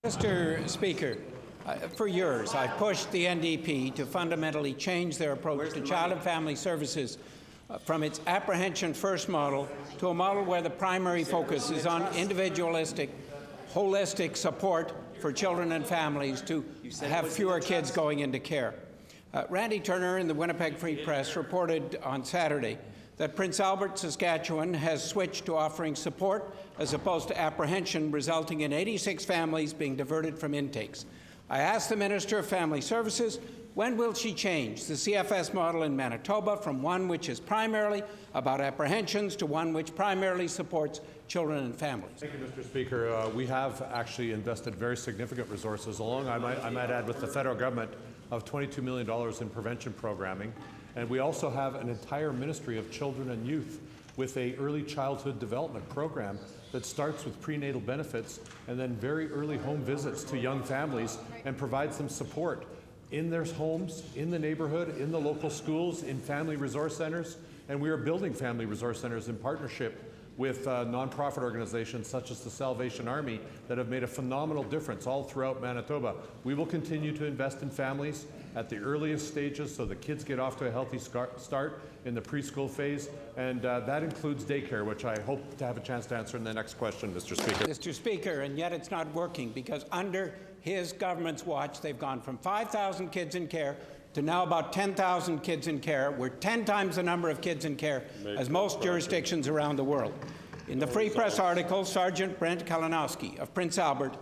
Mr. Speaker, for years I've pushed the NDP to fundamentally change their approach to child and family services from its apprehension first model to a model where the primary focus is on individualistic, holistic support for children and families to have fewer kids going into care. Randy Turner in the Winnipeg Free Press reported on Saturday that Prince Albert, Saskatchewan has switched to offering support as opposed to apprehension, resulting in 86 families being diverted from intakes. I asked the Minister of Family Services, when will she change the CFS model in Manitoba from one which is primarily about apprehensions to one which primarily supports children and families? Thank you, Mr. Speaker. We have actually invested very significant resources, along, I might add, with the federal government, of $22 million in prevention programming. And we also have an entire Ministry of Children and Youth with a early childhood development program that starts with prenatal benefits and then very early home visits to young families and provides them support in their homes, in the neighborhood, in the local schools, in family resource centers. And we are building family resource centers in partnership with nonprofit organizations such as the Salvation Army that have made a phenomenal difference all throughout Manitoba. We will continue to invest in families at the earliest stages so the kids get off to a healthy start in the preschool phase, and that includes daycare, which I hope to have a chance to answer in the next question, Mr. Speaker. Mr. Speaker, and yet it's not working because under his government's watch, they've gone from 5,000 kids in care to now about 10,000 kids in care. We're 10 times the number of kids in care as most jurisdictions around the world. In the Free Press article, Sergeant Brent Kalinowski of Prince Albert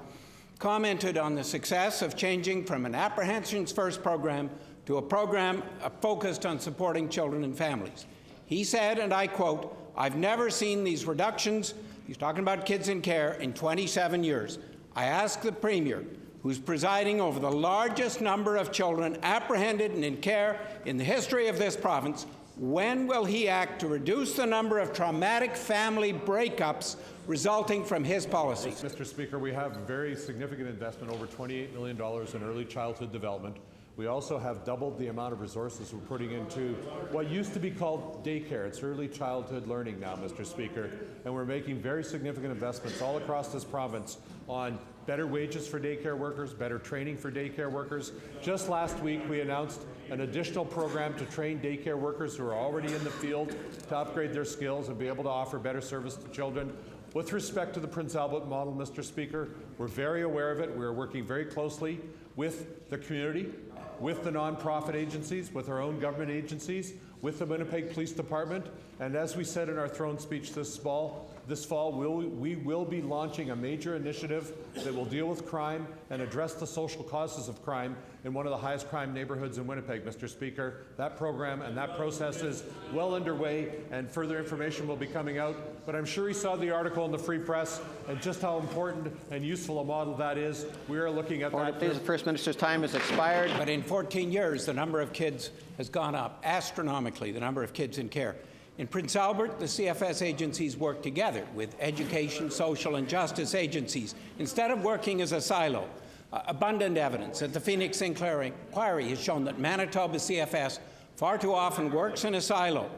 commented on the success of changing from an apprehensions first program to a program focused on supporting children and families. He said, and I quote, "I've never seen these reductions," he's talking about kids in care, "in 27 years. I ask the Premier, who's presiding over the largest number of children apprehended and in care in the history of this province, when will he act to reduce the number of traumatic family breakups resulting from his policies?" Mr. Speaker, we have very significant investment, over $28 million in early childhood development. We also have doubled the amount of resources we're putting into what used to be called daycare. It's early childhood learning now, Mr. Speaker. And we're making very significant investments all across this province on better wages for daycare workers, better training for daycare workers. Just last week, we announced an additional program to train daycare workers who are already in the field to upgrade their skills and be able to offer better service to children. With respect to the Prince Albert model, Mr. Speaker, we're very aware of it. We're working very closely with the community, with the nonprofit agencies, with our own government agencies, with the Winnipeg Police Department, and as we said in our throne speech this fall, we will be launching a major initiative that will deal with crime and address the social causes of crime in one of the highest crime neighborhoods in Winnipeg, Mr. Speaker. That program and that process is well underway, and further information will be coming out. But I'm sure he saw the article in the Free Press and just how important and useful a model that is. We are looking at that. Please, the First Minister's time has expired. But in 14 years, the number of kids has gone up astronomically, the number of kids in care. In Prince Albert, the CFS agencies work together with education, social and justice agencies instead of working as a silo. Abundant evidence at the Phoenix Sinclair inquiry has shown that Manitoba CFS far too often works in a silo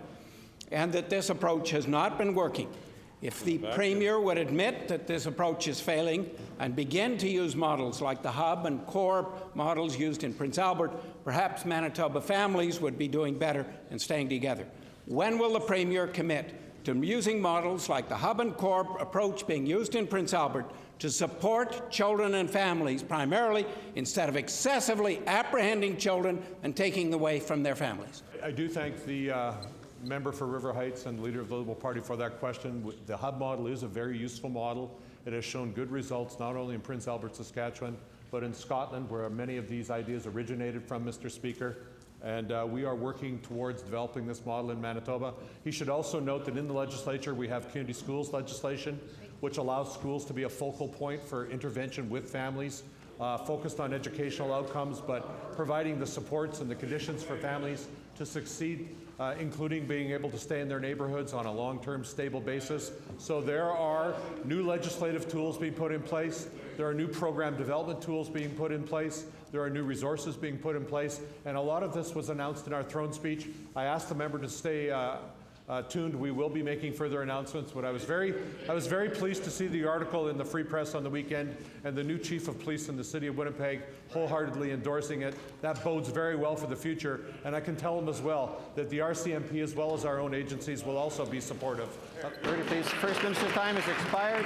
and that this approach has not been working. If the Premier would admit that this approach is failing and begin to use models like the hub and core models used in Prince Albert, perhaps Manitoba families would be doing better and staying together. When will the Premier commit to using models like the hub and core approach being used in Prince Albert to support children and families primarily, instead of excessively apprehending children and taking away from their families? I do thank the member for River Heights and leader of the Liberal Party for that question. The hub model is a very useful model. It has shown good results not only in Prince Albert, Saskatchewan, but in Scotland, where many of these ideas originated from, Mr. Speaker. And we are working towards developing this model in Manitoba. He should also note that in the legislature we have community schools legislation, which allows schools to be a focal point for intervention with families, focused on educational outcomes, but providing the supports and the conditions for families to succeed, including being able to stay in their neighborhoods on a long-term stable basis. So there are new legislative tools being put in place. There are new program development tools being put in place. There are new resources being put in place. And a lot of this was announced in our throne speech. I asked the member to stay tuned. We will be making further announcements, but I was very pleased to see the article in the Free Press on the weekend and the new Chief of Police in the City of Winnipeg wholeheartedly endorsing it. That bodes very well for the future, and I can tell them as well that the RCMP as well as our own agencies will also be supportive. Order, please. First Minister's time has expired.